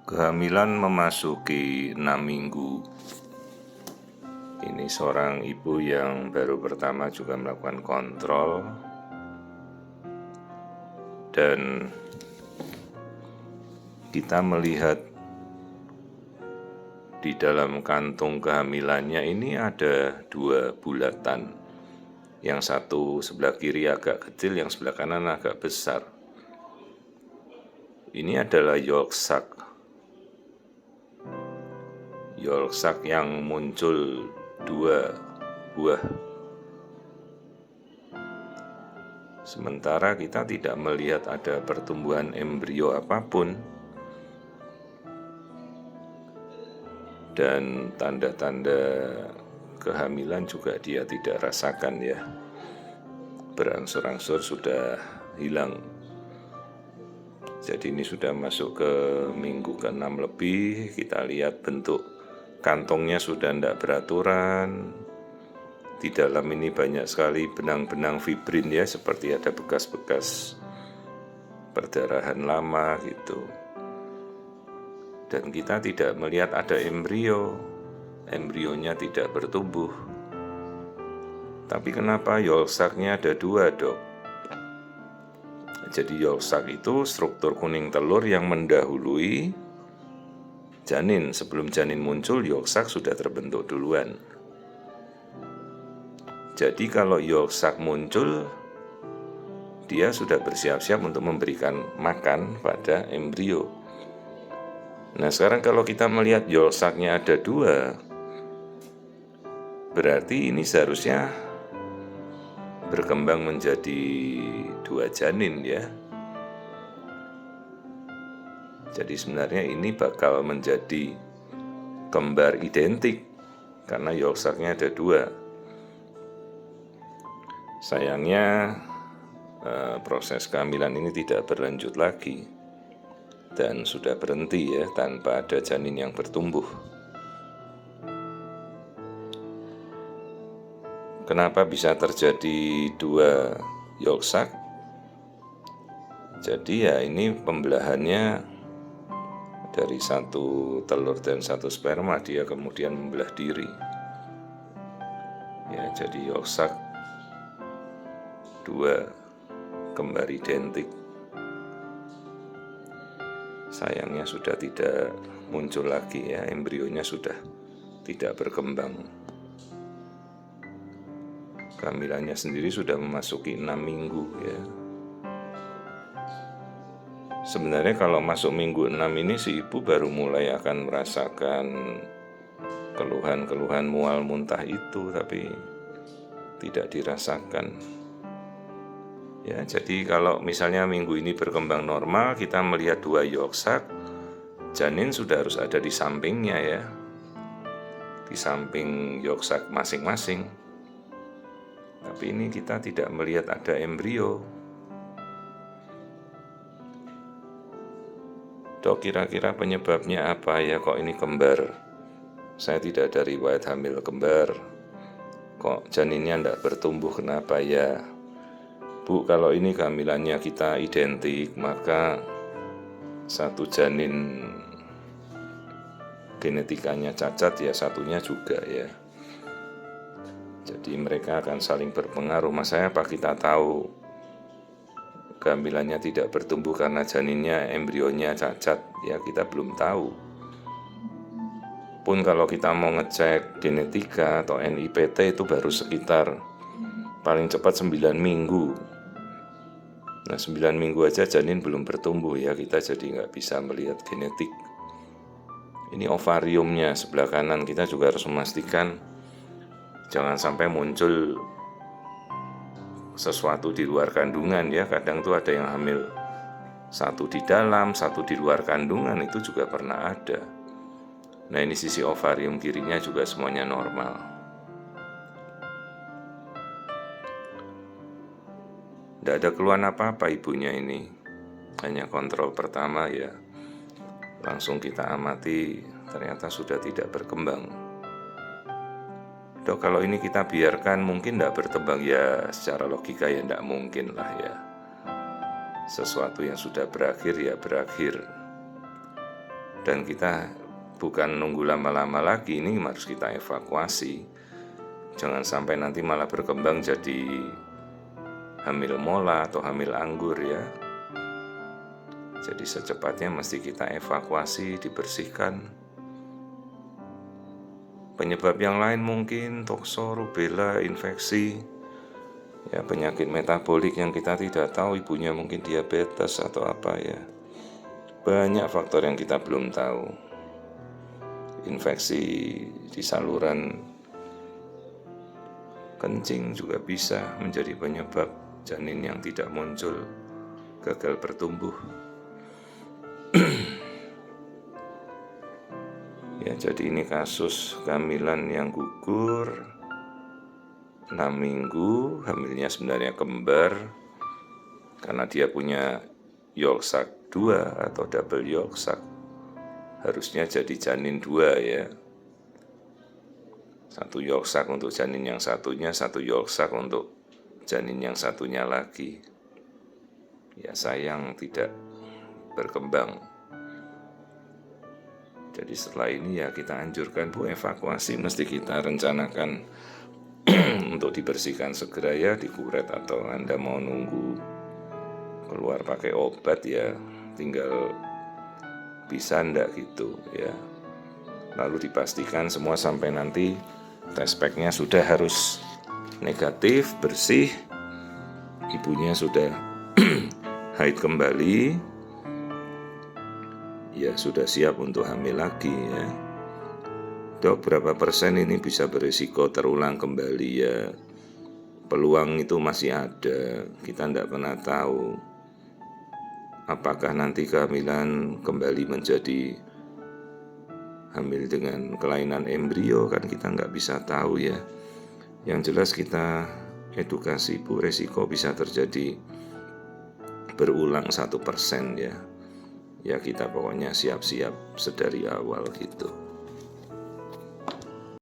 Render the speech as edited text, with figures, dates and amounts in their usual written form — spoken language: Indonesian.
Kehamilan memasuki 6 minggu. Ini seorang ibu yang baru pertama juga melakukan kontrol. Dan kita melihat di dalam kantung kehamilannya ini ada 2 bulatan. Yang satu sebelah kiri agak kecil, yang sebelah kanan agak besar. Ini adalah yolk sac. Yolk sac yang muncul 2 buah. Sementara kita tidak melihat ada pertumbuhan embrio apapun. Dan tanda-tanda kehamilan juga dia tidak rasakan ya. Berangsur-angsur sudah hilang. Jadi ini sudah masuk ke minggu ke-6 lebih. Kita lihat bentuk kantongnya sudah tidak beraturan. Di dalam ini banyak sekali benang-benang fibrin ya, seperti ada bekas-bekas perdarahan lama gitu. Dan kita tidak melihat ada embrio. Embrionya tidak bertumbuh. Tapi kenapa yolk sac-nya ada 2, Dok? Jadi yolk sac itu struktur kuning telur yang mendahului janin. Sebelum janin muncul, yolk sac sudah terbentuk duluan. Jadi kalau yolk sac muncul, dia sudah bersiap-siap untuk memberikan makan pada embrio. Nah sekarang kalau kita melihat yolk sac-nya ada 2, berarti ini seharusnya berkembang menjadi 2 janin ya. Jadi sebenarnya ini bakal menjadi kembar identik karena yolk sac-nya ada 2. Sayangnya proses kehamilan ini tidak berlanjut lagi dan sudah berhenti ya tanpa ada janin yang bertumbuh. Kenapa bisa terjadi 2 yolk sac? Jadi ya ini pembelahannya dari 1 telur dan 1 sperma, dia kemudian membelah diri. Ya, jadi yolk sac 2 kembar identik. Sayangnya sudah tidak muncul lagi ya, embrionya sudah tidak berkembang. Kehamilannya sendiri sudah memasuki 6 minggu ya. Sebenarnya kalau masuk minggu 6 ini si ibu baru mulai akan merasakan keluhan-keluhan mual muntah itu, tapi tidak dirasakan. Ya, jadi kalau misalnya minggu ini berkembang normal, kita melihat 2 yolk sac, janin sudah harus ada di sampingnya ya, di samping yolk sac masing-masing. Tapi ini kita tidak melihat ada embrio. Dok, kira-kira penyebabnya apa ya, kok ini kembar? Saya tidak ada riwayat hamil kembar. Kok janinnya tidak bertumbuh, kenapa ya? Bu, kalau ini kehamilannya kita identik, maka 1 janin genetikanya cacat ya, satunya juga ya. Jadi mereka akan saling berpengaruh. Maksudnya apa, kita tahu kehamilannya tidak bertumbuh karena janinnya, embrionya cacat ya, kita belum tahu. Pun kalau kita mau ngecek genetika atau NIPT itu baru sekitar paling cepat 9 minggu. Nah 9 minggu aja janin belum bertumbuh ya, kita jadi nggak bisa melihat genetik. Ini ovariumnya sebelah kanan, kita juga harus memastikan jangan sampai muncul sesuatu di luar kandungan ya. Kadang tuh ada yang hamil 1 di dalam, 1 di luar kandungan, itu juga pernah ada. Nah ini sisi ovarium kirinya juga semuanya normal. Tidak ada keluhan apa-apa ibunya ini, hanya kontrol pertama ya, langsung kita amati ternyata sudah tidak berkembang. Dok, kalau ini kita biarkan mungkin tidak berkembang ya, secara logika ya tidak mungkin lah ya. Sesuatu yang sudah berakhir ya berakhir. Dan kita bukan nunggu lama-lama lagi, ini harus kita evakuasi. Jangan sampai nanti malah berkembang jadi hamil mola atau hamil anggur ya. Jadi secepatnya mesti kita evakuasi, dibersihkan. Penyebab yang lain mungkin tokso, rubella, infeksi, ya penyakit metabolik yang kita tidak tahu, ibunya mungkin diabetes atau apa ya. Banyak faktor yang kita belum tahu. Infeksi di saluran kencing juga bisa menjadi penyebab janin yang tidak muncul, gagal bertumbuh. Ya, jadi ini kasus kehamilan yang gugur 6 minggu, hamilnya sebenarnya kembar karena dia punya yolk sac 2 atau double yolk sac. Harusnya jadi janin 2 ya. 1 yolk sac untuk janin yang satunya, 1 yolk sac untuk janin yang satunya lagi. Ya sayang tidak berkembang. Jadi setelah ini ya kita anjurkan Bu, evakuasi mesti kita rencanakan untuk dibersihkan segera ya, dikuret, atau Anda mau nunggu keluar pakai obat ya tinggal bisa ndak gitu ya. Lalu dipastikan semua sampai nanti tes packnya sudah harus negatif, bersih, ibunya sudah haid kembali, ya sudah siap untuk hamil lagi ya. Dok, berapa persen ini bisa berisiko terulang kembali ya? Peluang itu masih ada, kita tidak pernah tahu apakah nanti kehamilan kembali menjadi hamil dengan kelainan embrio, kan kita nggak bisa tahu ya. Yang jelas kita edukasi Bu, resiko bisa terjadi berulang 1% ya. Ya kita pokoknya siap-siap sedari awal gitu.